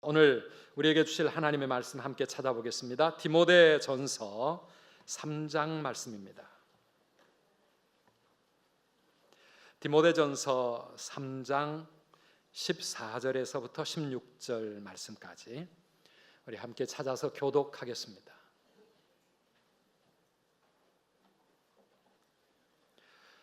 오늘 우리에게 주실 하나님의 말씀 함께 찾아보겠습니다. 디모데전서 3장 말씀입니다. 디모데전서 3장 14절에서부터 16절 말씀까지 우리 함께 찾아서 교독하겠습니다.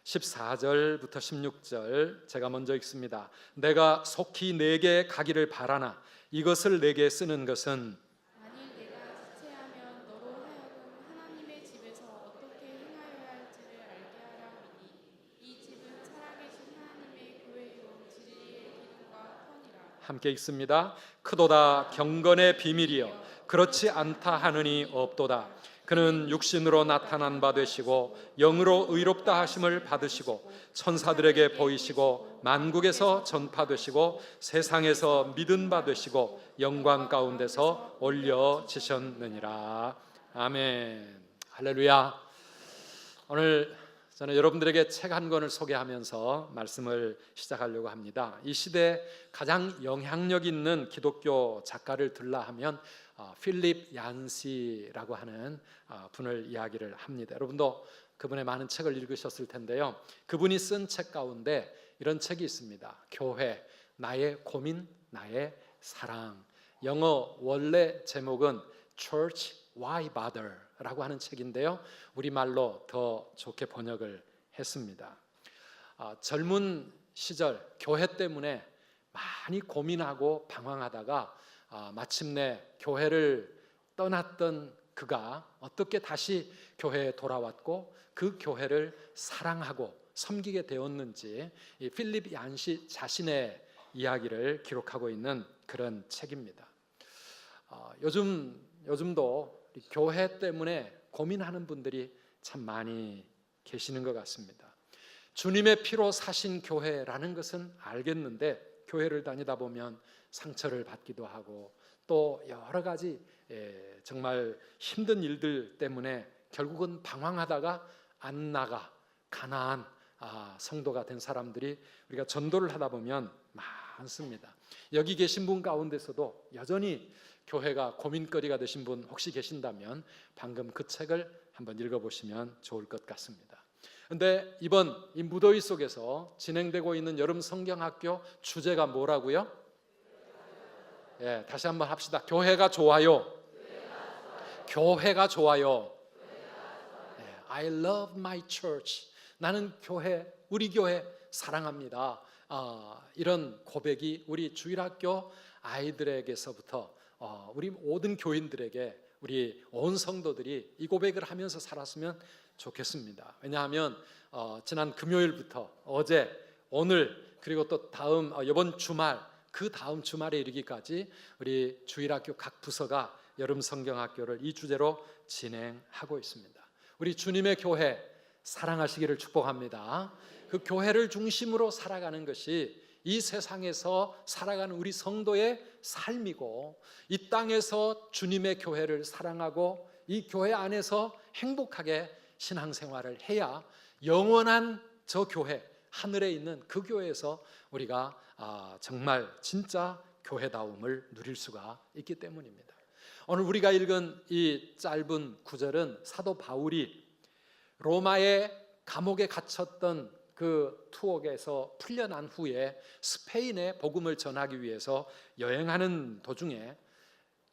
(14절부터) 16절 제가 먼저 읽습니다. 내가 속히 내게 가기를 바라나 이것을 내게 쓰는 것은 만일 내가 지체하면 너로 하여금 하나님의 집에서 어떻게 행하여야 할지를 알게 하라 하니 이 집은 살아계신 하나님의 교회요 진리의 기둥과 터니라. 함께 읽습니다. 크도다 경건의 비밀이여 그렇지 않다 하느니 없도다. 그는 육신으로 나타난 바 되시고 영으로 의롭다 하심을 받으시고 천사들에게 보이시고 만국에서 전파되시고 세상에서 믿은 바 되시고 영광 가운데서 올려지셨느니라. 아멘. 할렐루야. 오늘 저는 여러분들에게 책 한 권을 소개하면서 말씀을 시작하려고 합니다. 이 시대에 가장 영향력 있는 기독교 작가를 들라 하면 필립 얀시라고 하는 분을 이야기를 합니다. 여러분도 그분의 많은 책을 읽으셨을 텐데요. 그분이 쓴 책 가운데 이런 책이 있습니다. 교회, 나의 고민, 나의 사랑. 영어 원래 제목은 Church, Why Bother? 라고 하는 책인데요. 우리말로 더 좋게 번역을 했습니다. 젊은 시절 교회 때문에 많이 고민하고 방황하다가 마침내 교회를 떠났던 그가 어떻게 다시 교회에 돌아왔고 그 교회를 사랑하고 섬기게 되었는지 이 필립 얀시 자신의 이야기를 기록하고 있는 그런 책입니다. 요즘도 교회 때문에 고민하는 분들이 참 많이 계시는 것 같습니다. 주님의 피로 사신 교회라는 것은 알겠는데 교회를 다니다 보면 상처를 받기도 하고 또 여러 가지 정말 힘든 일들 때문에 결국은 방황하다가 안 나가 가나안 성도가 된 사람들이 우리가 전도를 하다 보면 많습니다. 여기 계신 분 가운데서도 여전히 교회가 고민거리가 되신 분 혹시 계신다면 방금 그 책을 한번 읽어보시면 좋을 것 같습니다. 그런데 이번 이 무더위 속에서 진행되고 있는 여름 성경학교 주제가 뭐라고요? 다시 한번 합시다. 교회가 좋아요. 교회가 좋아요. I love my church. 나는 교회, 우리 교회 사랑합니다. 이런 고백이 우리 주일학교 아이들에게서부터 우리 모든 교인들에게 우리 온 성도들이 이 고백을 하면서 살았으면 좋겠습니다. 왜냐하면 지난 금요일부터 어제, 오늘 그리고 또 이번 주말 그 다음 주말에 이르기까지 우리 주일학교 각 부서가 여름 성경학교를 이 주제로 진행하고 있습니다. 우리 주님의 교회 사랑하시기를 축복합니다. 그 교회를 중심으로 살아가는 것이 이 세상에서 살아가는 우리 성도의 삶이고 이 땅에서 주님의 교회를 사랑하고 이 교회 안에서 행복하게 신앙생활을 해야 영원한 저 교회, 하늘에 있는 그 교회에서 우리가 정말 진짜 교회다움을 누릴 수가 있기 때문입니다. 오늘 우리가 읽은 이 짧은 구절은 사도 바울이 로마의 감옥에 갇혔던 그 투옥에서 풀려난 후에 스페인에 복음을 전하기 위해서 여행하는 도중에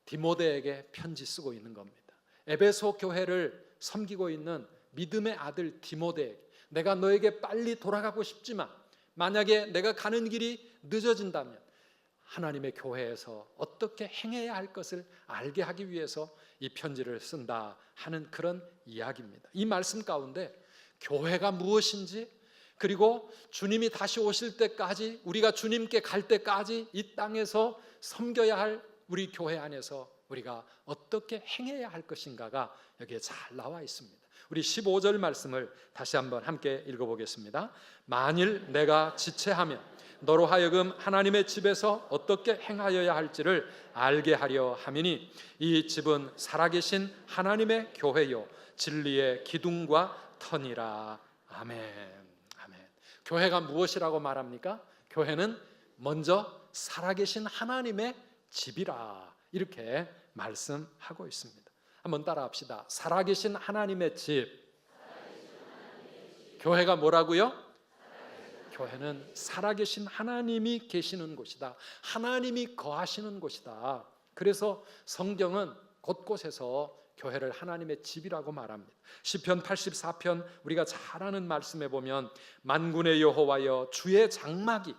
디모데에게 편지 쓰고 있는 겁니다. 에베소 교회를 섬기고 있는 믿음의 아들 디모데에게 내가 너에게 빨리 돌아가고 싶지만 만약에 내가 가는 길이 늦어진다면 하나님의 교회에서 어떻게 행해야 할 것을 알게 하기 위해서 이 편지를 쓴다 하는 그런 이야기입니다. 이 말씀 가운데 교회가 무엇인지 그리고 주님이 다시 오실 때까지 우리가 주님께 갈 때까지 이 땅에서 섬겨야 할 우리 교회 안에서 우리가 어떻게 행해야 할 것인가가 여기에 잘 나와 있습니다. 우리 15절 말씀을 다시 한번 함께 읽어보겠습니다. 만일 내가 지체하면 너로 하여금 하나님의 집에서 어떻게 행하여야 할지를 알게 하려 함이니 이 집은 살아계신 하나님의 교회요 진리의 기둥과 터니라. 아멘. 아멘. 교회가 무엇이라고 말합니까? 교회는 먼저 살아계신 하나님의 집이라 이렇게 말씀하고 있습니다. 한번 따라합시다. 살아계신 하나님의 집. 교회가 뭐라고요? 교회는 살아계신 하나님이 계시는 곳이다. 하나님이 거하시는 곳이다. 그래서 성경은 곳곳에서 교회를 하나님의 집이라고 말합니다. 시편 84편 우리가 잘 아는 말씀에 보면 만군의 여호와여 주의 장막이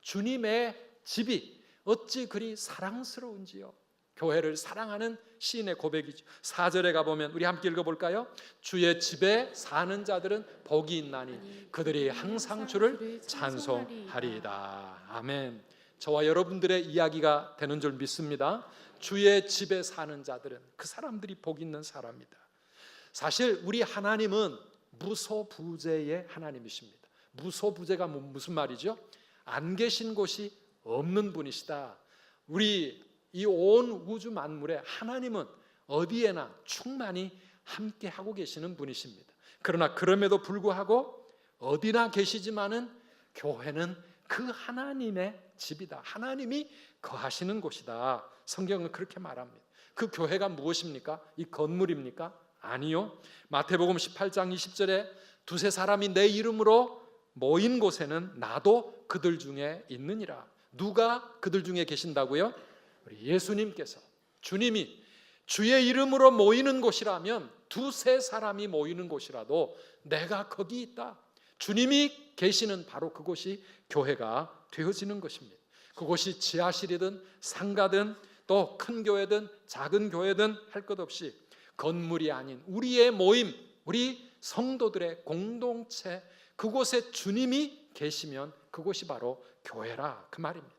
주님의 집이 어찌 그리 사랑스러운지요. 교회를 사랑하는 시인의 고백이죠. 4절에 가보면 우리 함께 읽어볼까요? 주의 집에 사는 자들은 복이 있나니 그들이 항상 주를 찬송하리이다. 아멘. 저와 여러분들의 이야기가 되는 줄 믿습니다. 주의 집에 사는 자들은 그 사람들이 복 있는 사람이다. 사실 우리 하나님은 무소부재의 하나님이십니다. 무소부재가 무슨 말이죠? 안 계신 곳이 없는 분이시다. 우리 이 온 우주 만물에 하나님은 어디에나 충만히 함께 하고 계시는 분이십니다. 그러나 그럼에도 불구하고 어디나 계시지만은 교회는 그 하나님의 집이다. 하나님이 거하시는 곳이다. 성경은 그렇게 말합니다. 그 교회가 무엇입니까? 이 건물입니까? 아니요. 마태복음 18장 20절에 두세 사람이 내 이름으로 모인 곳에는 나도 그들 중에 있느니라. 누가 그들 중에 계신다고요? 우리 예수님께서, 주님이 주의 이름으로 모이는 곳이라면 두세 사람이 모이는 곳이라도 내가 거기 있다. 주님이 계시는 바로 그곳이 교회가 되어지는 것입니다. 그곳이 지하실이든 상가든 또 큰 교회든 작은 교회든 할 것 없이 건물이 아닌 우리의 모임, 우리 성도들의 공동체, 그곳에 주님이 계시면 그곳이 바로 교회라 그 말입니다.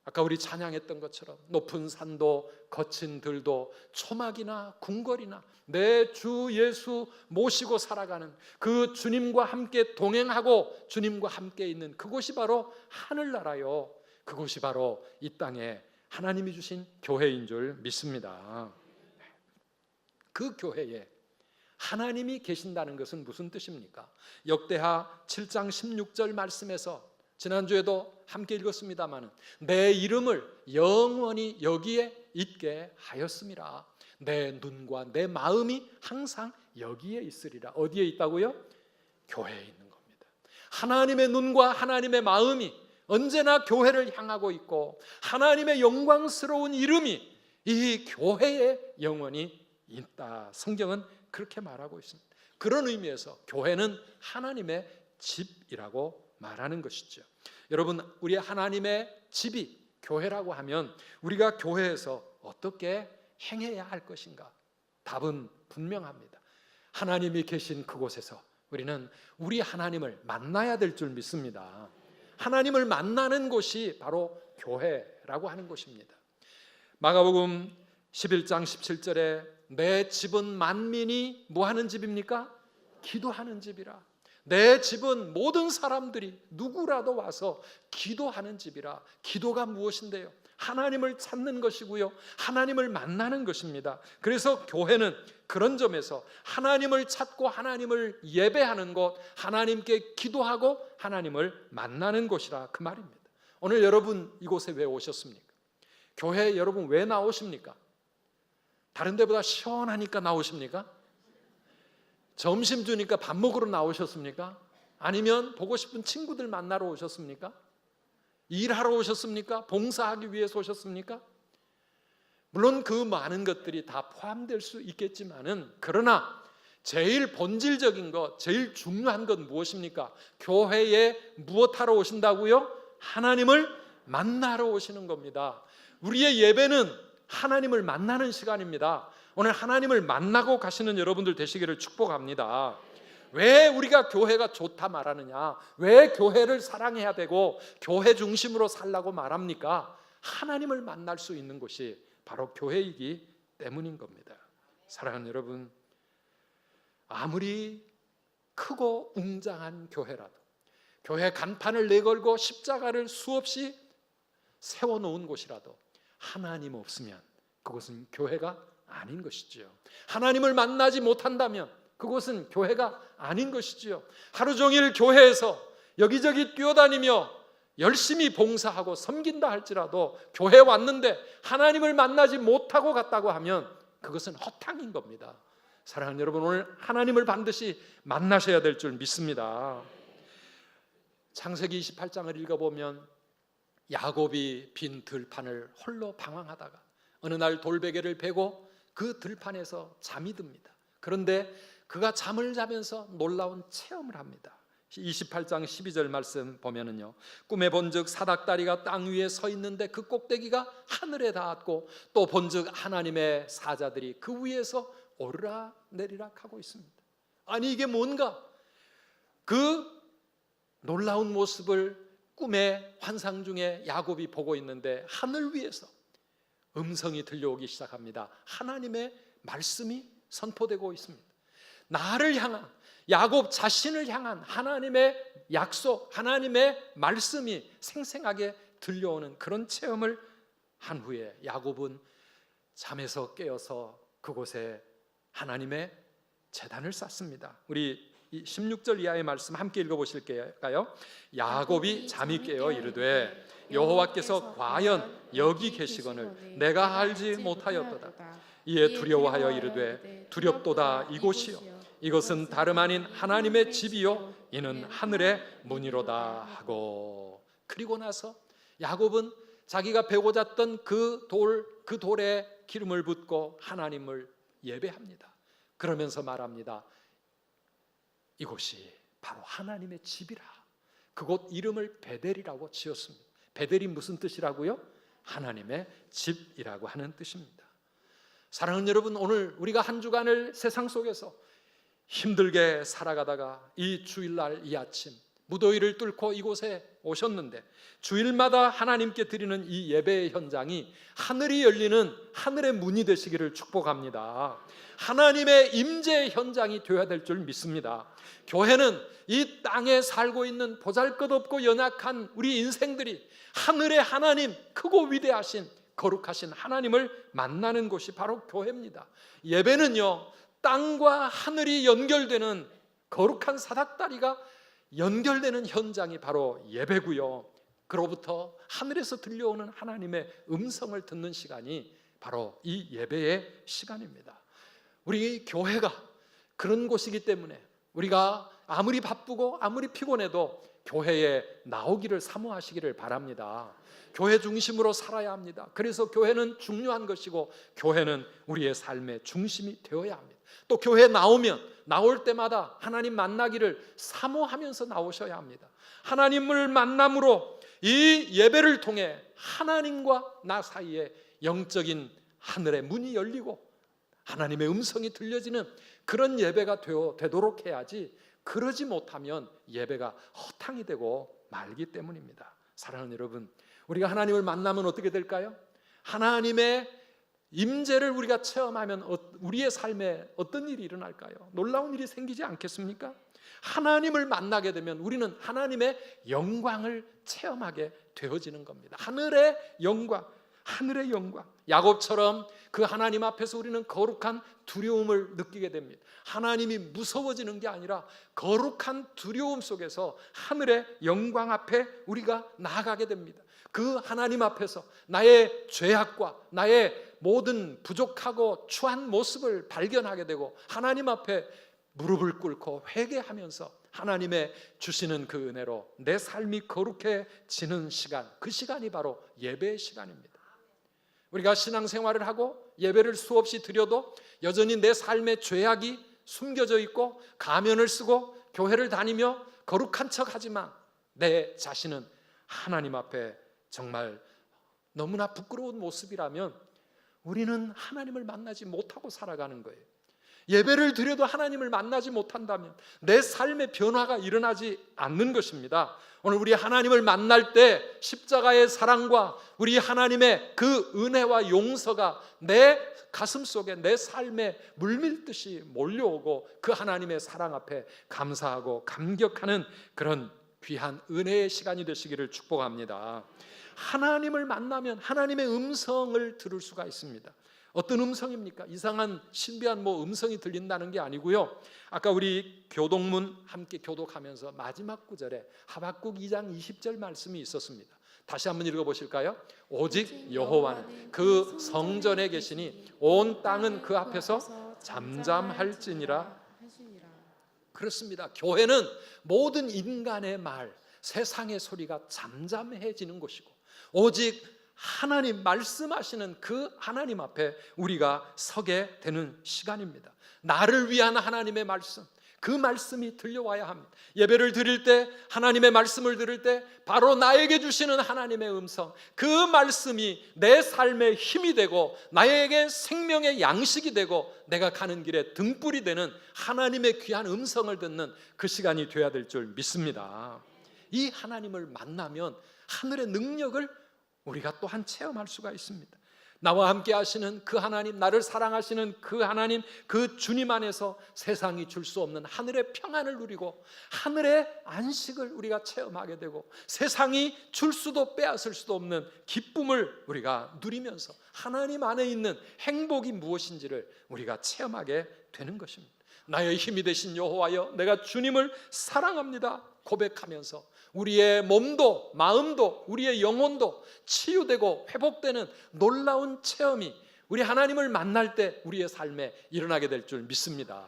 아까 우리 찬양했던 것처럼 높은 산도 거친 들도 초막이나 궁궐이나 내 주 예수 모시고 살아가는 그 주님과 함께 동행하고 주님과 함께 있는 그곳이 바로 하늘나라요. 그곳이 바로 이 땅에 하나님이 주신 교회인 줄 믿습니다. 그 교회에 하나님이 계신다는 것은 무슨 뜻입니까? 역대하 7장 16절 말씀에서 지난주에도 함께 읽었습니다만 내 이름을 영원히 여기에 있게 하였음이라. 내 눈과 내 마음이 항상 여기에 있으리라. 어디에 있다고요? 교회에 있는 겁니다. 하나님의 눈과 하나님의 마음이 언제나 교회를 향하고 있고 하나님의 영광스러운 이름이 이 교회에 영원히 있다. 성경은 그렇게 말하고 있습니다. 그런 의미에서 교회는 하나님의 집이라고 말하는 것이죠. 여러분, 우리 하나님의 집이 교회라고 하면 우리가 교회에서 어떻게 행해야 할 것인가? 답은 분명합니다. 하나님이 계신 그곳에서 우리는 우리 하나님을 만나야 될 줄 믿습니다. 하나님을 만나는 곳이 바로 교회라고 하는 곳입니다. 마가복음 11장 17절에 내 집은 만민이 뭐 하는 집입니까? 기도하는 집이라. 내 집은 모든 사람들이 누구라도 와서 기도하는 집이라. 기도가 무엇인데요? 하나님을 찾는 것이고요, 하나님을 만나는 것입니다. 그래서 교회는 그런 점에서 하나님을 찾고 하나님을 예배하는 곳, 하나님께 기도하고 하나님을 만나는 곳이라 그 말입니다. 오늘 여러분 이곳에 왜 오셨습니까? 교회에 여러분 왜 나오십니까? 다른 데보다 시원하니까 나오십니까? 점심 주니까 밥 먹으러 나오셨습니까? 아니면 보고 싶은 친구들 만나러 오셨습니까? 일하러 오셨습니까? 봉사하기 위해서 오셨습니까? 물론 그 많은 것들이 다 포함될 수 있겠지만은, 그러나 제일 본질적인 것, 제일 중요한 건 무엇입니까? 교회에 무엇하러 오신다고요? 하나님을 만나러 오시는 겁니다. 우리의 예배는 하나님을 만나는 시간입니다. 오늘 하나님을 만나고 가시는 여러분들 되시기를 축복합니다. 왜 우리가 교회가 좋다 말하느냐? 왜 교회를 사랑해야 되고 교회 중심으로 살라고 말합니까? 하나님을 만날 수 있는 곳이 바로 교회이기 때문인 겁니다. 사랑하는 여러분, 아무리 크고 웅장한 교회라도, 교회 간판을 내걸고 십자가를 수없이 세워놓은 곳이라도 하나님 없으면 그것은 교회가 아닌 것이지요. 하나님을 만나지 못한다면 그곳은 교회가 아닌 것이지요. 하루 종일 교회에서 여기저기 뛰어다니며 열심히 봉사하고 섬긴다 할지라도 교회 왔는데 하나님을 만나지 못하고 갔다고 하면 그것은 허탕인 겁니다. 사랑하는 여러분, 오늘 하나님을 반드시 만나셔야 될 줄 믿습니다. 창세기 28장을 읽어보면 야곱이 빈 들판을 홀로 방황하다가 어느 날 돌베개를 베고 그 들판에서 잠이 듭니다. 그런데 그가 잠을 자면서 놀라운 체험을 합니다. 28장 12절 말씀 보면은요, 꿈에 본즉 사닥다리가 땅 위에 서 있는데 그 꼭대기가 하늘에 닿았고 또 본즉 하나님의 사자들이 그 위에서 오르락 내리락 하고 있습니다. 아니 이게 뭔가? 그 놀라운 모습을 꿈의 환상 중에 야곱이 보고 있는데 하늘 위에서 음성이 들려오기 시작합니다. 하나님의 말씀이 선포되고 있습니다. 나를 향한, 야곱 자신을 향한 하나님의 약속, 하나님의 말씀이 생생하게 들려오는 그런 체험을 한 후에 야곱은 잠에서 깨어서 그곳에 하나님의 제단을 쌓습니다. 우리 16절 이하의 말씀 함께 읽어보실까요? 야곱이 잠이 깨어 이르되 여호와께서 과연 여기 계시거늘 내가 알지 못하였도다. 이에 두려워하여 이르되 두렵도다 이곳이요 이것은 다름 아닌 하나님의 집이요 이는 하늘의 문이로다 하고, 그리고 나서 야곱은 자기가 베고 잤던 그 돌에 기름을 붓고 하나님을 예배합니다. 그러면서 말합니다. 이곳이 바로 하나님의 집이라. 그곳 이름을 베델이라고 지었습니다. 베델이 무슨 뜻이라고요? 하나님의 집이라고 하는 뜻입니다. 사랑하는 여러분, 오늘 우리가 한 주간을 세상 속에서 힘들게 살아가다가 이 주일날 이 아침 무더위를 뚫고 이곳에 오셨는데 주일마다 하나님께 드리는 이 예배의 현장이 하늘이 열리는 하늘의 문이 되시기를 축복합니다. 하나님의 임재의 현장이 되어야 될 줄 믿습니다. 교회는 이 땅에 살고 있는 보잘것없고 연약한 우리 인생들이 하늘의 하나님, 크고 위대하신 거룩하신 하나님을 만나는 곳이 바로 교회입니다. 예배는요, 땅과 하늘이 연결되는 거룩한 사닥다리가 연결되는 현장이 바로 예배고요, 그로부터 하늘에서 들려오는 하나님의 음성을 듣는 시간이 바로 이 예배의 시간입니다. 우리 교회가 그런 곳이기 때문에 우리가 아무리 바쁘고 아무리 피곤해도 교회에 나오기를 사모하시기를 바랍니다. 교회 중심으로 살아야 합니다. 그래서 교회는 중요한 것이고 교회는 우리의 삶의 중심이 되어야 합니다. 또 교회에 나오면 나올 때마다 하나님 만나기를 사모하면서 나오셔야 합니다. 하나님을 만남으로 이 예배를 통해 하나님과 나 사이에 영적인 하늘의 문이 열리고 하나님의 음성이 들려지는 그런 예배가 되도록 해야지, 그러지 못하면 예배가 허탕이 되고 말기 때문입니다. 사랑하는 여러분, 우리가 하나님을 만나면 어떻게 될까요? 하나님의 임재를 우리가 체험하면 우리의 삶에 어떤 일이 일어날까요? 놀라운 일이 생기지 않겠습니까? 하나님을 만나게 되면 우리는 하나님의 영광을 체험하게 되어지는 겁니다. 하늘의 영광, 하늘의 영광. 야곱처럼 그 하나님 앞에서 우리는 거룩한 두려움을 느끼게 됩니다. 하나님이 무서워지는 게 아니라 거룩한 두려움 속에서 하늘의 영광 앞에 우리가 나아가게 됩니다. 그 하나님 앞에서 나의 죄악과 나의 모든 부족하고 추한 모습을 발견하게 되고 하나님 앞에 무릎을 꿇고 회개하면서 하나님의 주시는 그 은혜로 내 삶이 거룩해지는 시간, 그 시간이 바로 예배의 시간입니다. 우리가 신앙생활을 하고 예배를 수없이 드려도 여전히 내 삶의 죄악이 숨겨져 있고 가면을 쓰고 교회를 다니며 거룩한 척하지만 내 자신은 하나님 앞에 정말 너무나 부끄러운 모습이라면 우리는 하나님을 만나지 못하고 살아가는 거예요. 예배를 드려도 하나님을 만나지 못한다면 내 삶의 변화가 일어나지 않는 것입니다. 오늘 우리 하나님을 만날 때 십자가의 사랑과 우리 하나님의 그 은혜와 용서가 내 가슴 속에 내 삶에 물밀듯이 몰려오고 그 하나님의 사랑 앞에 감사하고 감격하는 그런 귀한 은혜의 시간이 되시기를 축복합니다. 하나님을 만나면 하나님의 음성을 들을 수가 있습니다. 어떤 음성입니까? 이상한 신비한 음성이 들린다는 게 아니고요. 아까 우리 교독문 함께 교독하면서 마지막 구절에 하박국 2장 20절 말씀이 있었습니다. 다시 한번 읽어보실까요? 오직 여호와는 그 성전에 계시니 온 땅은 그 앞에서 잠잠할지니라. 그렇습니다. 교회는 모든 인간의 말, 세상의 소리가 잠잠해지는 곳이고 오직 하나님 말씀하시는 그 하나님 앞에 우리가 서게 되는 시간입니다. 나를 위한 하나님의 말씀, 그 말씀이 들려와야 합니다. 예배를 드릴 때, 하나님의 말씀을 들을 때 바로 나에게 주시는 하나님의 음성, 그 말씀이 내 삶의 힘이 되고 나에게 생명의 양식이 되고 내가 가는 길에 등불이 되는 하나님의 귀한 음성을 듣는 그 시간이 되어야 될 줄 믿습니다. 이 하나님을 만나면 하늘의 능력을 우리가 또한 체험할 수가 있습니다. 나와 함께 하시는 그 하나님, 나를 사랑하시는 그 하나님, 그 주님 안에서 세상이 줄 수 없는 하늘의 평안을 누리고 하늘의 안식을 우리가 체험하게 되고 세상이 줄 수도 빼앗을 수도 없는 기쁨을 우리가 누리면서 하나님 안에 있는 행복이 무엇인지를 우리가 체험하게 되는 것입니다. 나의 힘이 되신 여호와여, 내가 주님을 사랑합니다 고백하면서 우리의 몸도 마음도 우리의 영혼도 치유되고 회복되는 놀라운 체험이 우리 하나님을 만날 때 우리의 삶에 일어나게 될 줄 믿습니다.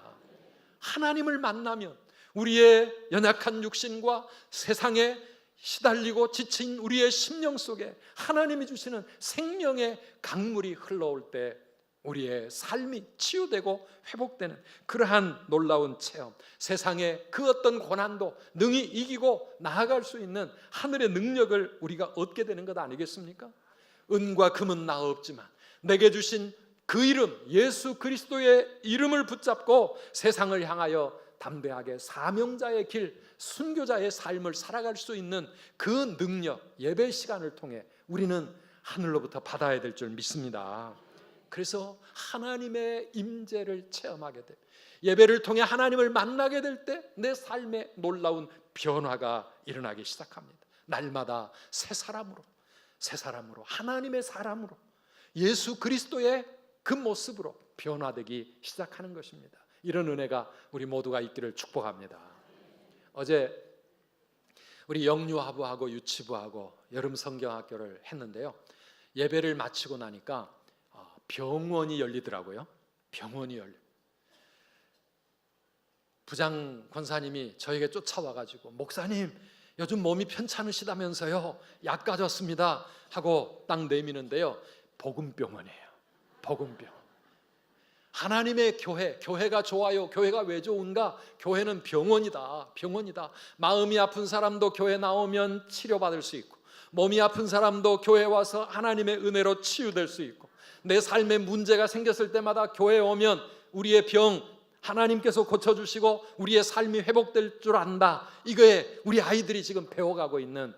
하나님을 만나면 우리의 연약한 육신과 세상에 시달리고 지친 우리의 심령 속에 하나님이 주시는 생명의 강물이 흘러올 때 우리의 삶이 치유되고 회복되는 그러한 놀라운 체험, 세상의 그 어떤 고난도 능히 이기고 나아갈 수 있는 하늘의 능력을 우리가 얻게 되는 것 아니겠습니까? 은과 금은 나 없지만 내게 주신 그 이름 예수 그리스도의 이름을 붙잡고 세상을 향하여 담대하게 사명자의 길, 순교자의 삶을 살아갈 수 있는 그 능력, 예배 시간을 통해 우리는 하늘로부터 받아야 될 줄 믿습니다. 그래서 하나님의 임재를 체험하게 돼 예배를 통해 하나님을 만나게 될 때 내 삶에 놀라운 변화가 일어나기 시작합니다. 날마다 새 사람으로 하나님의 사람으로 예수 그리스도의 그 모습으로 변화되기 시작하는 것입니다. 이런 은혜가 우리 모두가 있기를 축복합니다. 어제 우리 영유아부하고 유치부하고 여름 성경학교를 했는데요, 예배를 마치고 나니까 병원이 열리더라고요. 병원이 열려. 부장 권사님이 저에게 쫓아와가지고 목사님 요즘 몸이 편찮으시다면서요, 약 가졌습니다 하고 딱 내미는데요, 복음병원이에요. 복음병원. 하나님의 교회, 교회가 좋아요. 교회가 왜 좋은가? 교회는 병원이다. 병원이다. 마음이 아픈 사람도 교회 나오면 치료받을 수 있고 몸이 아픈 사람도 교회 와서 하나님의 은혜로 치유될 수 있고 내 삶에 문제가 생겼을 때마다 교회에 오면 우리의 병 하나님께서 고쳐주시고 우리의 삶이 회복될 줄 안다. 이거에 우리 아이들이 지금 배워가고 있는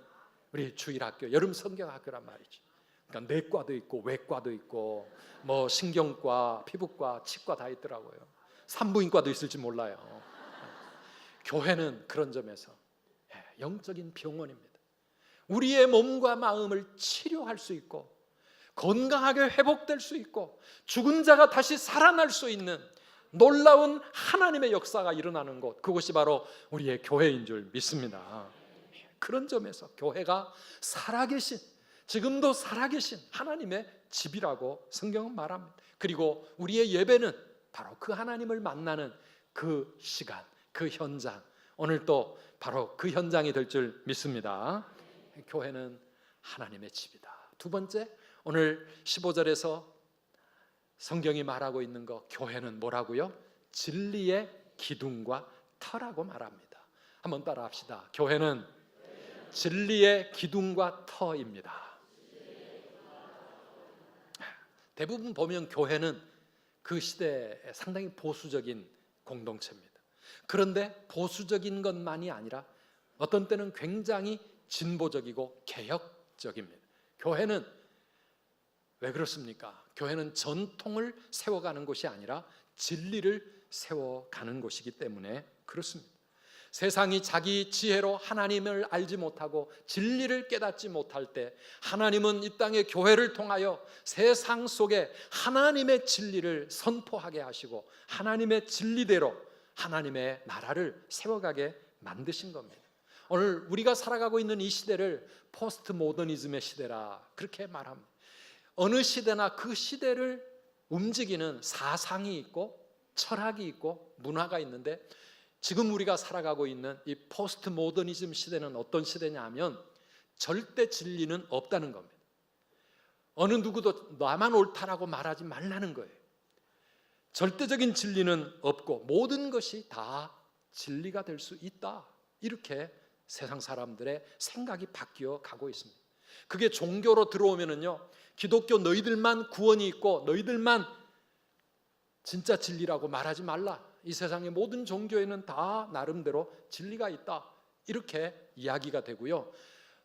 우리 주일학교, 여름 성경학교란 말이죠. 그러니까 내과도 있고 외과도 있고 뭐 신경과, 피부과, 치과 다 있더라고요. 산부인과도 있을지 몰라요. 교회는 그런 점에서 영적인 병원입니다. 우리의 몸과 마음을 치료할 수 있고 건강하게 회복될 수 있고 죽은 자가 다시 살아날 수 있는 놀라운 하나님의 역사가 일어나는 곳, 그곳이 바로 우리의 교회인 줄 믿습니다. 그런 점에서 교회가 살아계신, 지금도 살아계신 하나님의 집이라고 성경은 말합니다. 그리고 우리의 예배는 바로 그 하나님을 만나는 그 시간, 그 현장, 오늘 또 바로 그 현장이 될 줄 믿습니다. 교회는 하나님의 집이다. 두 번째, 오늘 15절에서 성경이 말하고 있는 거, 교회는 뭐라고요? 진리의 기둥과 터라고 말합니다. 한번 따라 합시다. 교회는 진리의 기둥과 터입니다. 대부분 보면 교회는 그 시대에 상당히 보수적인 공동체입니다. 그런데 보수적인 것만이 아니라 어떤 때는 굉장히 진보적이고 개혁적입니다. 교회는 왜 그렇습니까? 교회는 전통을 세워가는 곳이 아니라 진리를 세워가는 곳이기 때문에 그렇습니다. 세상이 자기 지혜로 하나님을 알지 못하고 진리를 깨닫지 못할 때 하나님은 이 땅의 교회를 통하여 세상 속에 하나님의 진리를 선포하게 하시고 하나님의 진리대로 하나님의 나라를 세워가게 만드신 겁니다. 오늘 우리가 살아가고 있는 이 시대를 포스트 모더니즘의 시대라 그렇게 말합니다. 어느 시대나 그 시대를 움직이는 사상이 있고 철학이 있고 문화가 있는데 지금 우리가 살아가고 있는 이 포스트 모더니즘 시대는 어떤 시대냐 하면 절대 진리는 없다는 겁니다. 어느 누구도 나만 옳다라고 말하지 말라는 거예요. 절대적인 진리는 없고 모든 것이 다 진리가 될 수 있다. 이렇게 세상 사람들의 생각이 바뀌어 가고 있습니다. 그게 종교로 들어오면은요, 기독교 너희들만 구원이 있고 너희들만 진짜 진리라고 말하지 말라. 이 세상의 모든 종교에는 다 나름대로 진리가 있다. 이렇게 이야기가 되고요.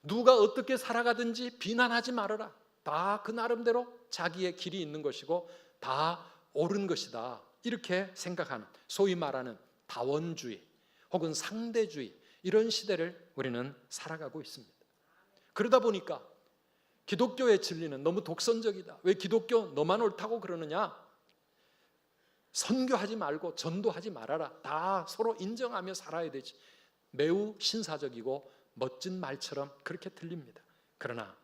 누가 어떻게 살아가든지 비난하지 말아라. 다 그 나름대로 자기의 길이 있는 것이고 다 옳은 것이다. 이렇게 생각하는 소위 말하는 다원주의 혹은 상대주의 이런 시대를 우리는 살아가고 있습니다. 그러다 보니까 기독교의 진리는 너무 독선적이다. 왜 기독교 너만 옳다고 그러느냐? 선교하지 말고 전도하지 말아라. 다 서로 인정하며 살아야 되지. 매우 신사적이고 멋진 말처럼 그렇게 들립니다. 그러나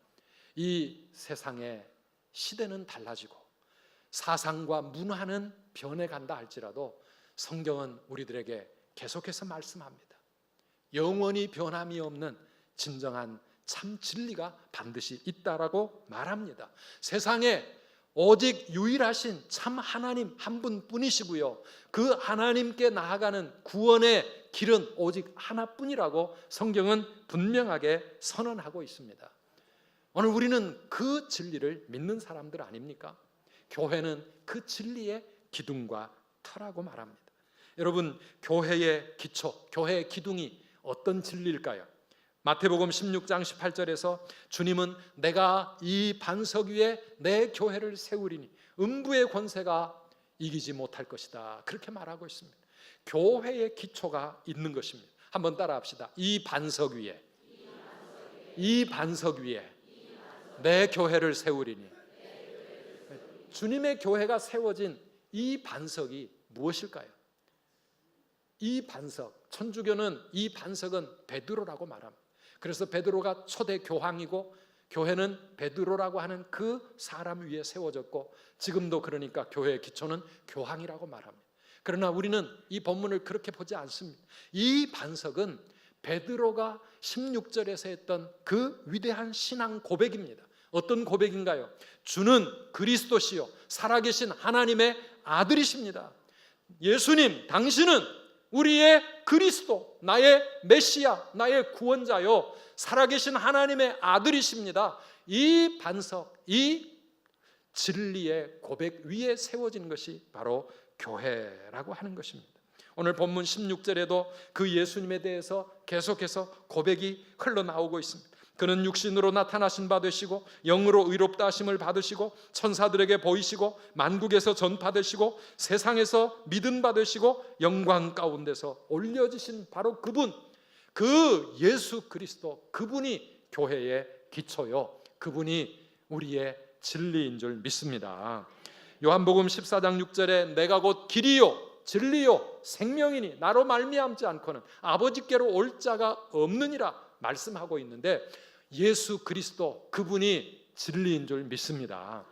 이 세상의 시대는 달라지고 사상과 문화는 변해간다 할지라도 성경은 우리들에게 계속해서 말씀합니다. 영원히 변함이 없는 진정한 참 진리가 반드시 있다라고 말합니다. 세상에 오직 유일하신 참 하나님 한 분뿐이시고요. 그 하나님께 나아가는 구원의 길은 오직 하나뿐이라고 성경은 분명하게 선언하고 있습니다. 오늘 우리는 그 진리를 믿는 사람들 아닙니까? 교회는 그 진리의 기둥과 터라고 말합니다. 여러분, 교회의 기초, 교회의 기둥이 어떤 진리일까요? 마태복음 16장 18절에서 주님은 내가 이 반석 위에 내 교회를 세우리니 음부의 권세가 이기지 못할 것이다. 그렇게 말하고 있습니다. 교회의 기초가 있는 것입니다. 한번 따라합시다. 이 반석 위에 내 교회를 세우리니. 주님의 교회가 세워진 이 반석이 무엇일까요? 이 반석, 천주교는 이 반석은 베드로라고 말합니다. 그래서 베드로가 초대 교황이고 교회는 베드로라고 하는 그 사람 위에 세워졌고 지금도 그러니까 교회의 기초는 교황이라고 말합니다. 그러나 우리는 이 본문을 그렇게 보지 않습니다. 이 반석은 베드로가 16절에서 했던 그 위대한 신앙 고백입니다. 어떤 고백인가요? 주는 그리스도시요 살아계신 하나님의 아들이십니다. 예수님, 당신은 우리의 그리스도, 나의 메시아, 나의 구원자요 살아계신 하나님의 아들이십니다. 이 반석, 이 진리의 고백 위에 세워진 것이 바로 교회라고 하는 것입니다. 오늘 본문 16절에도 그 예수님에 대해서 계속해서 고백이 흘러나오고 있습니다. 그는 육신으로 나타나신 바 되시고 영으로 의롭다 하심을 받으시고 천사들에게 보이시고 만국에서 전파되시고 세상에서 믿음 받으시고 영광 가운데서 올려지신 바로 그분, 그 예수 그리스도, 그분이 교회의 기초요, 그분이 우리의 진리인 줄 믿습니다. 요한복음 14장 6절에 내가 곧 길이요 진리요 생명이니 나로 말미암지 않고는 아버지께로 올 자가 없느니라 말씀하고 있는데 예수 그리스도, 그분이 진리인 줄 믿습니다.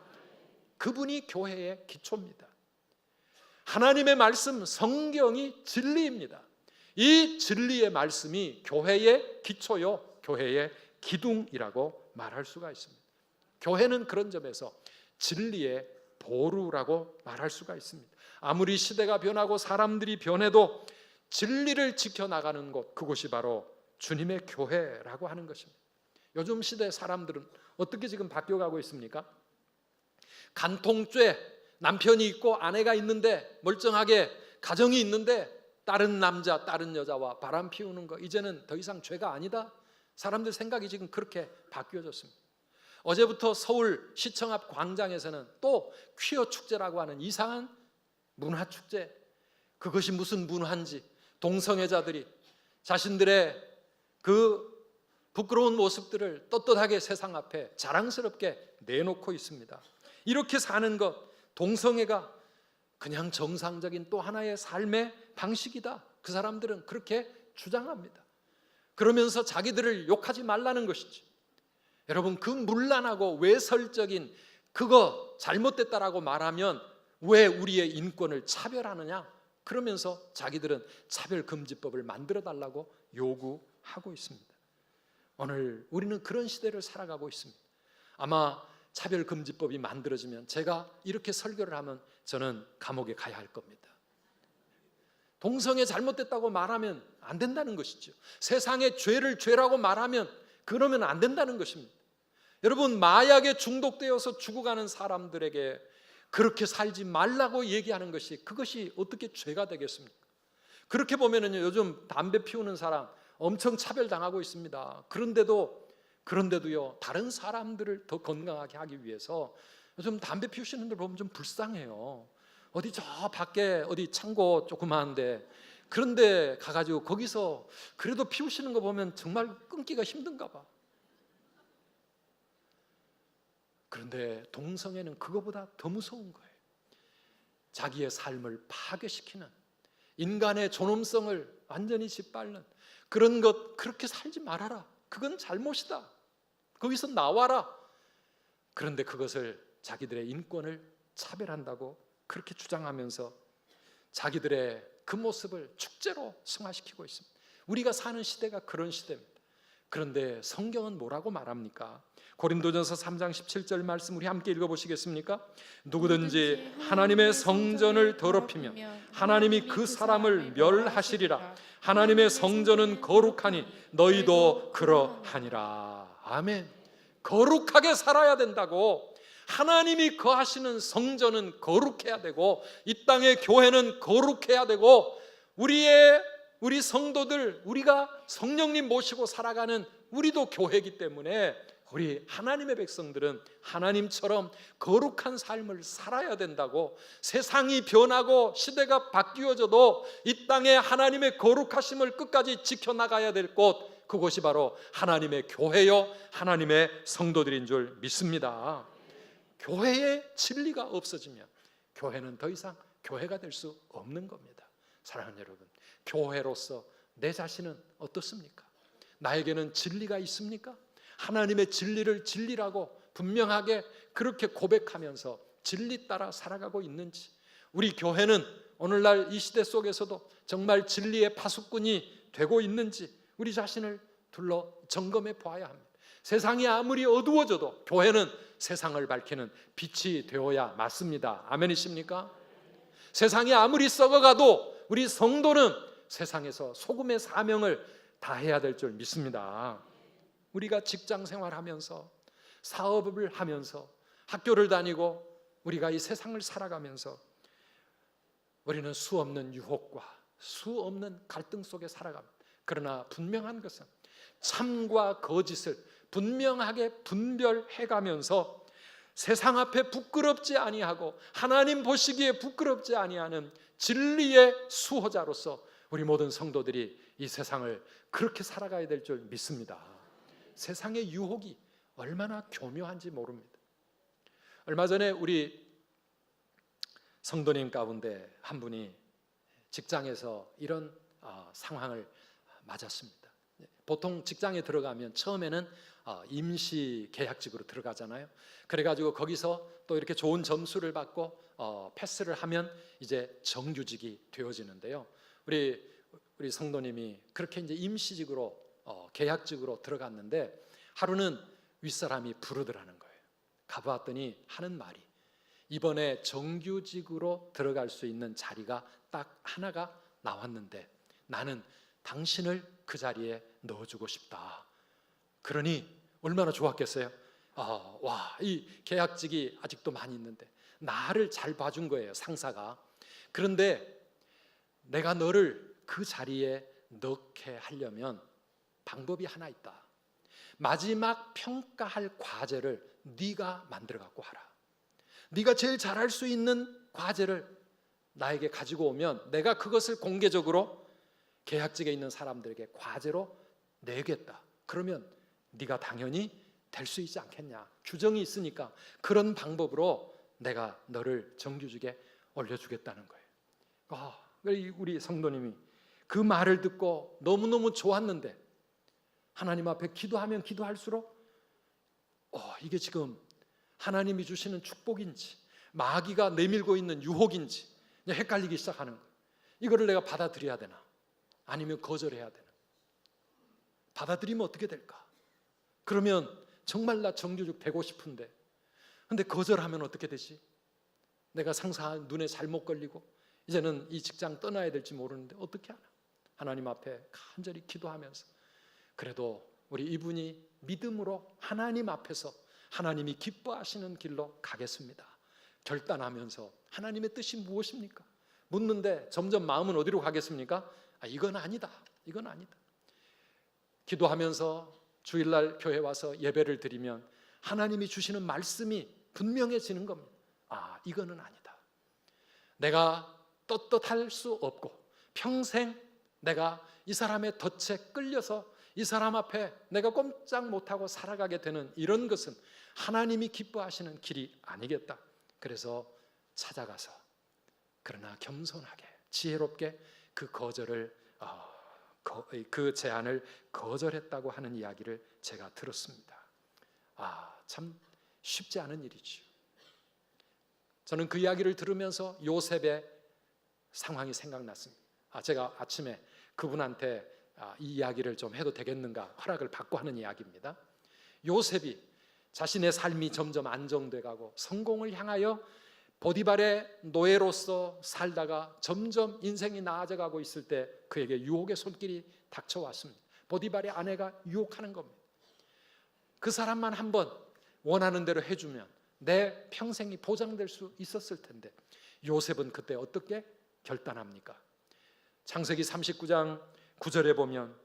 그분이 교회의 기초입니다. 하나님의 말씀, 성경이 진리입니다. 이 진리의 말씀이 교회의 기초요 교회의 기둥이라고 말할 수가 있습니다. 교회는 그런 점에서 진리의 보루라고 말할 수가 있습니다. 아무리 시대가 변하고 사람들이 변해도 진리를 지켜나가는 곳, 그곳이 바로 주님의 교회라고 하는 것입니다. 요즘 시대 사람들은 어떻게 지금 바뀌어가고 있습니까? 간통죄, 남편이 있고 아내가 있는데 멀쩡하게 가정이 있는데 다른 남자, 다른 여자와 바람 피우는 거 이제는 더 이상 죄가 아니다. 사람들 생각이 지금 그렇게 바뀌어졌습니다. 어제부터 서울 시청 앞 광장에서는 또 퀴어 축제라고 하는 이상한 문화 축제, 그것이 무슨 문화인지 동성애자들이 자신들의 그 부끄러운 모습들을 떳떳하게 세상 앞에 자랑스럽게 내놓고 있습니다. 이렇게 사는 것, 동성애가 그냥 정상적인 또 하나의 삶의 방식이다. 그 사람들은 그렇게 주장합니다. 그러면서 자기들을 욕하지 말라는 것이죠. 여러분, 그 문란하고 외설적인 그거 잘못됐다라고 말하면 왜 우리의 인권을 차별하느냐? 그러면서 자기들은 차별금지법을 만들어 달라고 요구하고 있습니다. 오늘 우리는 그런 시대를 살아가고 있습니다. 아마 차별금지법이 만들어지면 제가 이렇게 설교를 하면 저는 감옥에 가야 할 겁니다. 동성애 잘못됐다고 말하면 안 된다는 것이죠. 세상의 죄를 죄라고 말하면 그러면 안 된다는 것입니다. 여러분, 마약에 중독되어서 죽어가는 사람들에게 그렇게 살지 말라고 얘기하는 것이 그것이 어떻게 죄가 되겠습니까? 그렇게 보면은요, 요즘 담배 피우는 사람 엄청 차별당하고 있습니다. 그런데도요, 다른 사람들을 더 건강하게 하기 위해서 요즘 담배 피우시는 분들 보면 좀 불쌍해요. 어디 저 밖에 어디 창고 조그마한데 그런데 가가지고 거기서 그래도 피우시는 거 보면 정말 끊기가 힘든가 봐. 그런데 동성애는 그거보다 더 무서운 거예요. 자기의 삶을 파괴시키는, 인간의 존엄성을 완전히 짓밟는 그런 것, 그렇게 살지 말아라. 그건 잘못이다. 거기서 나와라. 그런데 그것을 자기들의 인권을 차별한다고 그렇게 주장하면서 자기들의 그 모습을 축제로 승화시키고 있습니다. 우리가 사는 시대가 그런 시대입니다. 그런데 성경은 뭐라고 말합니까? 고린도전서 3장 17절 말씀 우리 함께 읽어보시겠습니까? 누구든지 하나님의 성전을 더럽히면 하나님이 그 사람을 멸하시리라. 하나님의 성전은 거룩하니 너희도 그러하니라. 아멘. 거룩하게 살아야 된다고. 하나님이 거하시는 성전은 거룩해야 되고 이 땅의 교회는 거룩해야 되고 우리 성도들, 우리가 성령님 모시고 살아가는 우리도 교회이기 때문에 우리 하나님의 백성들은 하나님처럼 거룩한 삶을 살아야 된다고. 세상이 변하고 시대가 바뀌어져도 이 땅에 하나님의 거룩하심을 끝까지 지켜나가야 될 곳, 그곳이 바로 하나님의 교회요 하나님의 성도들인 줄 믿습니다. 교회의 진리가 없어지면 교회는 더 이상 교회가 될 수 없는 겁니다. 사랑하는 여러분, 교회로서 내 자신은 어떻습니까? 나에게는 진리가 있습니까? 하나님의 진리를 진리라고 분명하게 그렇게 고백하면서 진리 따라 살아가고 있는지, 우리 교회는 오늘날 이 시대 속에서도 정말 진리의 파수꾼이 되고 있는지 우리 자신을 둘러 점검해 보아야 합니다. 세상이 아무리 어두워져도 교회는 세상을 밝히는 빛이 되어야 맞습니다. 아멘이십니까? 세상이 아무리 썩어가도 우리 성도는 세상에서 소금의 사명을 다해야 될 줄 믿습니다. 우리가 직장 생활하면서 사업을 하면서 학교를 다니고 우리가 이 세상을 살아가면서 우리는 수없는 유혹과 수없는 갈등 속에 살아갑니다. 그러나 분명한 것은 참과 거짓을 분명하게 분별해가면서 세상 앞에 부끄럽지 아니하고 하나님 보시기에 부끄럽지 아니하는 진리의 수호자로서 우리 모든 성도들이 이 세상을 그렇게 살아가야 될 줄 믿습니다. 세상의 유혹이 얼마나 교묘한지 모릅니다. 얼마 전에 우리 성도님 가운데 한 분이 직장에서 이런 상황을 맞았습니다. 보통 직장에 들어가면 처음에는 임시 계약직으로 들어가잖아요. 그래가지고 거기서 또 이렇게 좋은 점수를 받고 패스를 하면 이제 정규직이 되어지는데요. 우리 성도님이 그렇게 이제 임시직으로 계약직으로 들어갔는데 하루는 윗사람이 부르더라는 거예요. 가보았더니 하는 말이, 이번에 정규직으로 들어갈 수 있는 자리가 딱 하나가 나왔는데 나는 당신을 그 자리에 넣어주고 싶다. 그러니 얼마나 좋았겠어요? 이 계약직이 아직도 많이 있는데 나를 잘 봐준 거예요, 상사가. 그런데 내가 너를 그 자리에 넣게 하려면 방법이 하나 있다. 마지막 평가할 과제를 네가 만들어 갖고 와라. 네가 제일 잘할 수 있는 과제를 나에게 가지고 오면 내가 그것을 공개적으로 계약직에 있는 사람들에게 과제로 내겠다. 그러면 네가 당연히 될 수 있지 않겠냐. 규정이 있으니까 그런 방법으로 내가 너를 정규직에 올려주겠다는 거예요. 우리 성도님이 그 말을 듣고 너무너무 좋았는데 하나님 앞에 기도하면 기도할수록 이게 지금 하나님이 주시는 축복인지 마귀가 내밀고 있는 유혹인지 헷갈리기 시작하는 거예요. 이거를 내가 받아들여야 되나 아니면 거절해야 되나. 받아들이면 어떻게 될까? 그러면 정말 나 정규직 되고 싶은데 근데 거절하면 어떻게 되지? 내가 상사 눈에 잘못 걸리고 이제는 이 직장 떠나야 될지 모르는데 어떻게 하나? 하나님 앞에 간절히 기도하면서 그래도 우리 이분이 믿음으로 하나님 앞에서 하나님이 기뻐하시는 길로 가겠습니다. 결단하면서 하나님의 뜻이 무엇입니까? 묻는데 점점 마음은 어디로 가겠습니까? 이건 아니다. 이건 아니다. 기도하면서 주일날 교회 와서 예배를 드리면 하나님이 주시는 말씀이 분명해지는 겁니다. 이거는 아니다. 내가 떳떳할 수 없고 평생 내가 이 사람의 덫에 끌려서 이 사람 앞에 내가 꼼짝 못하고 살아가게 되는 이런 것은 하나님이 기뻐하시는 길이 아니겠다. 그래서 찾아가서 그러나 겸손하게 지혜롭게 그 거절을 그 제안을 거절했다고 하는 이야기를 제가 들었습니다. 참 쉽지 않은 일이죠. 저는 그 이야기를 들으면서 요셉의 상황이 생각났습니다. 제가 아침에 그분한테 이 이야기를 좀 해도 되겠는가 허락을 받고 하는 이야기입니다. 요셉이 자신의 삶이 점점 안정돼 가고 성공을 향하여 보디발의 노예로서 살다가 점점 인생이 나아져 가고 있을 때 그에게 유혹의 손길이 닥쳐왔습니다. 보디발의 아내가 유혹하는 겁니다. 그 사람만 한번 원하는 대로 해주면 내 평생이 보장될 수 있었을 텐데 요셉은 그때 어떻게 결단합니까? 창세기 39장 9절에 보면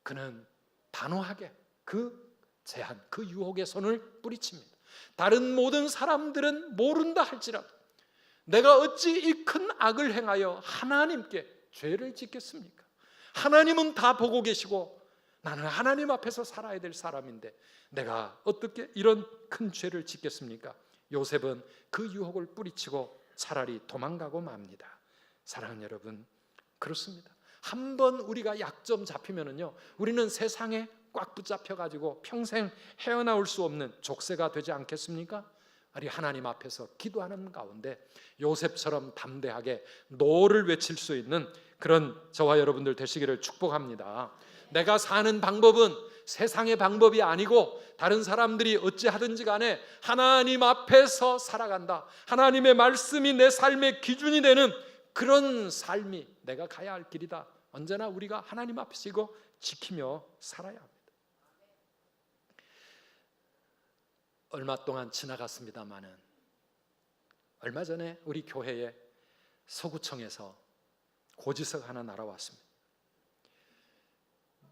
그는 단호하게 그 제한, 그 유혹의 손을 뿌리칩니다. 다른 모든 사람들은 모른다 할지라도 내가 어찌 이 큰 악을 행하여 하나님께 죄를 짓겠습니까? 하나님은 다 보고 계시고 나는 하나님 앞에서 살아야 될 사람인데 내가 어떻게 이런 큰 죄를 짓겠습니까? 요셉은 그 유혹을 뿌리치고 차라리 도망가고 맙니다. 사랑하는 여러분, 그렇습니다. 한번 우리가 약점 잡히면은요, 우리는 세상에 꽉 붙잡혀 가지고 평생 헤어나올 수 없는 족쇄가 되지 않겠습니까? 우리 하나님 앞에서 기도하는 가운데 요셉처럼 담대하게 노를 외칠 수 있는 그런 저와 여러분들 되시기를 축복합니다. 내가 사는 방법은 세상의 방법이 아니고 다른 사람들이 어찌하든지 간에 하나님 앞에서 살아간다. 하나님의 말씀이 내 삶의 기준이 되는 그런 삶이 내가 가야 할 길이다. 언제나 우리가 하나님 앞에서 이거 지키며 살아야 합니다. 얼마 동안 지나갔습니다마는 얼마 전에 우리 교회에 서구청에서 고지서가 하나 날아왔습니다.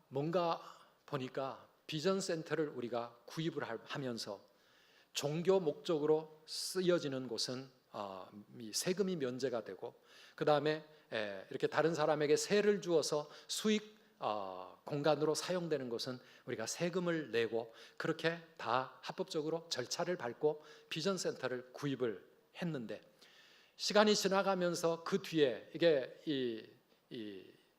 뭔가 보니까 비전센터를 우리가 구입을 하면서 종교 목적으로 쓰여지는 곳은 세금이 면제가 되고 그 다음에 이렇게 다른 사람에게 세를 주어서 수익 공간으로 사용되는 것은 우리가 세금을 내고 그렇게 다 합법적으로 절차를 밟고 비전센터를 구입을 했는데 시간이 지나가면서 그 뒤에 이게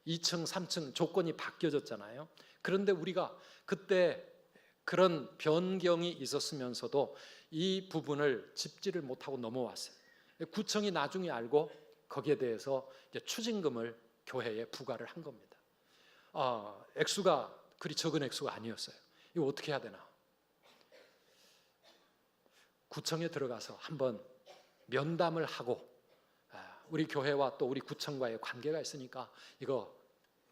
2층, 3층 조건이 바뀌어졌잖아요. 그런데 우리가 그때 그런 변경이 있었으면서도 이 부분을 짚지를 못하고 넘어왔어요. 구청이 나중에 알고 거기에 대해서 이제 추징금을 교회에 부과를 한 겁니다. 액수가 그리 적은 액수가 아니었어요. 이거 어떻게 해야 되나? 구청에 들어가서 한번 면담을 하고 우리 교회와 또 우리 구청과의 관계가 있으니까 이거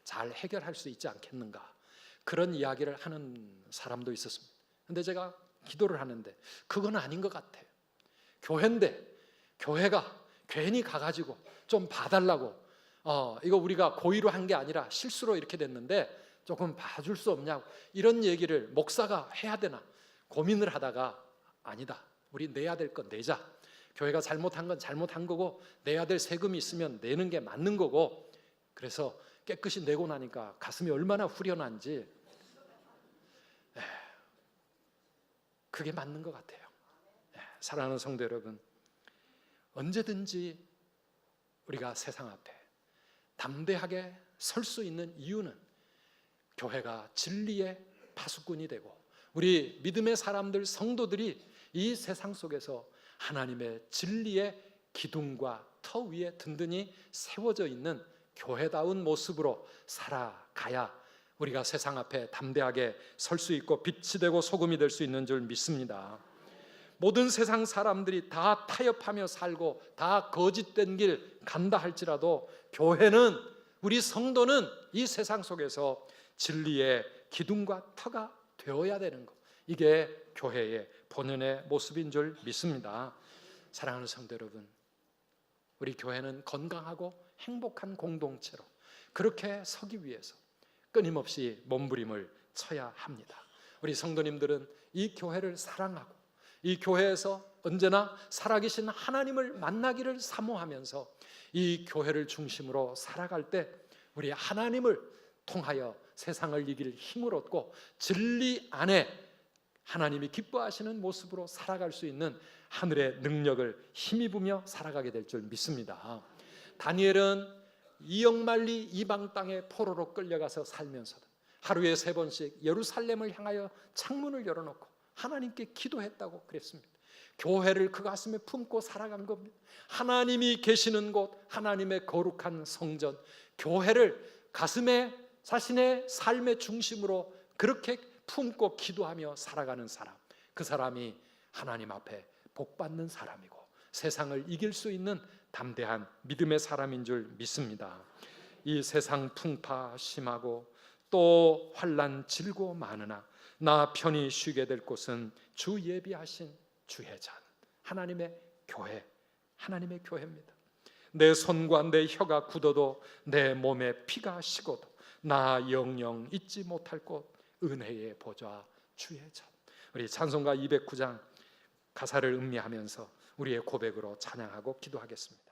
잘 해결할 수 있지 않겠는가? 그런 이야기를 하는 사람도 있었습니다. 근데 제가 기도를 하는데 그건 아닌 것 같아요. 교회인데 교회가 괜히 가가지고 좀 봐달라고 이거 우리가 고의로 한 게 아니라 실수로 이렇게 됐는데 조금 봐줄 수 없냐고 이런 얘기를 목사가 해야 되나 고민을 하다가 아니다. 우리 내야 될 건 내자. 교회가 잘못한 건 잘못한 거고 내야 될 세금이 있으면 내는 게 맞는 거고 그래서 깨끗이 내고 나니까 가슴이 얼마나 후련한지 그게 맞는 것 같아요. 사랑하는 성도 여러분, 언제든지 우리가 세상 앞에 담대하게 설 수 있는 이유는 교회가 진리의 파수꾼이 되고 우리 믿음의 사람들, 성도들이 이 세상 속에서 하나님의 진리의 기둥과 터 위에 든든히 세워져 있는 교회다운 모습으로 살아가야 우리가 세상 앞에 담대하게 설 수 있고 빛이 되고 소금이 될 수 있는 줄 믿습니다. 모든 세상 사람들이 다 타협하며 살고 다 거짓된 길 간다 할지라도 교회는, 우리 성도는 이 세상 속에서 진리의 기둥과 터가 되어야 되는 것, 이게 교회의 본연의 모습인 줄 믿습니다. 사랑하는 성도 여러분, 우리 교회는 건강하고 행복한 공동체로 그렇게 서기 위해서 끊임없이 몸부림을 쳐야 합니다. 우리 성도님들은 이 교회를 사랑하고 이 교회에서 언제나 살아계신 하나님을 만나기를 사모하면서 이 교회를 중심으로 살아갈 때 우리 하나님을 통하여 세상을 이길 힘을 얻고 진리 안에 하나님이 기뻐하시는 모습으로 살아갈 수 있는 하늘의 능력을 힘입으며 살아가게 될 줄 믿습니다. 다니엘은 이역만리 이방 땅에 포로로 끌려가서 살면서도 하루에 3번씩 예루살렘을 향하여 창문을 열어놓고 하나님께 기도했다고 그랬습니다. 교회를 그 가슴에 품고 살아간 겁니다. 하나님이 계시는 곳, 하나님의 거룩한 성전, 교회를 가슴에 자신의 삶의 중심으로 그렇게 품고 기도하며 살아가는 사람, 그 사람이 하나님 앞에 복받는 사람이고 세상을 이길 수 있는 담대한 믿음의 사람인 줄 믿습니다. 이 세상 풍파 심하고 또 환난 질고 많으나 나 편히 쉬게 될 곳은 주 예비하신 주의 잔, 하나님의 교회, 하나님의 교회입니다. 내 손과 내 혀가 굳어도 내 몸에 피가 식어도 나 영영 잊지 못할 곳, 은혜의 보좌 주의 잔. 우리 찬송가 209장 가사를 음미하면서 우리의 고백으로 찬양하고 기도하겠습니다.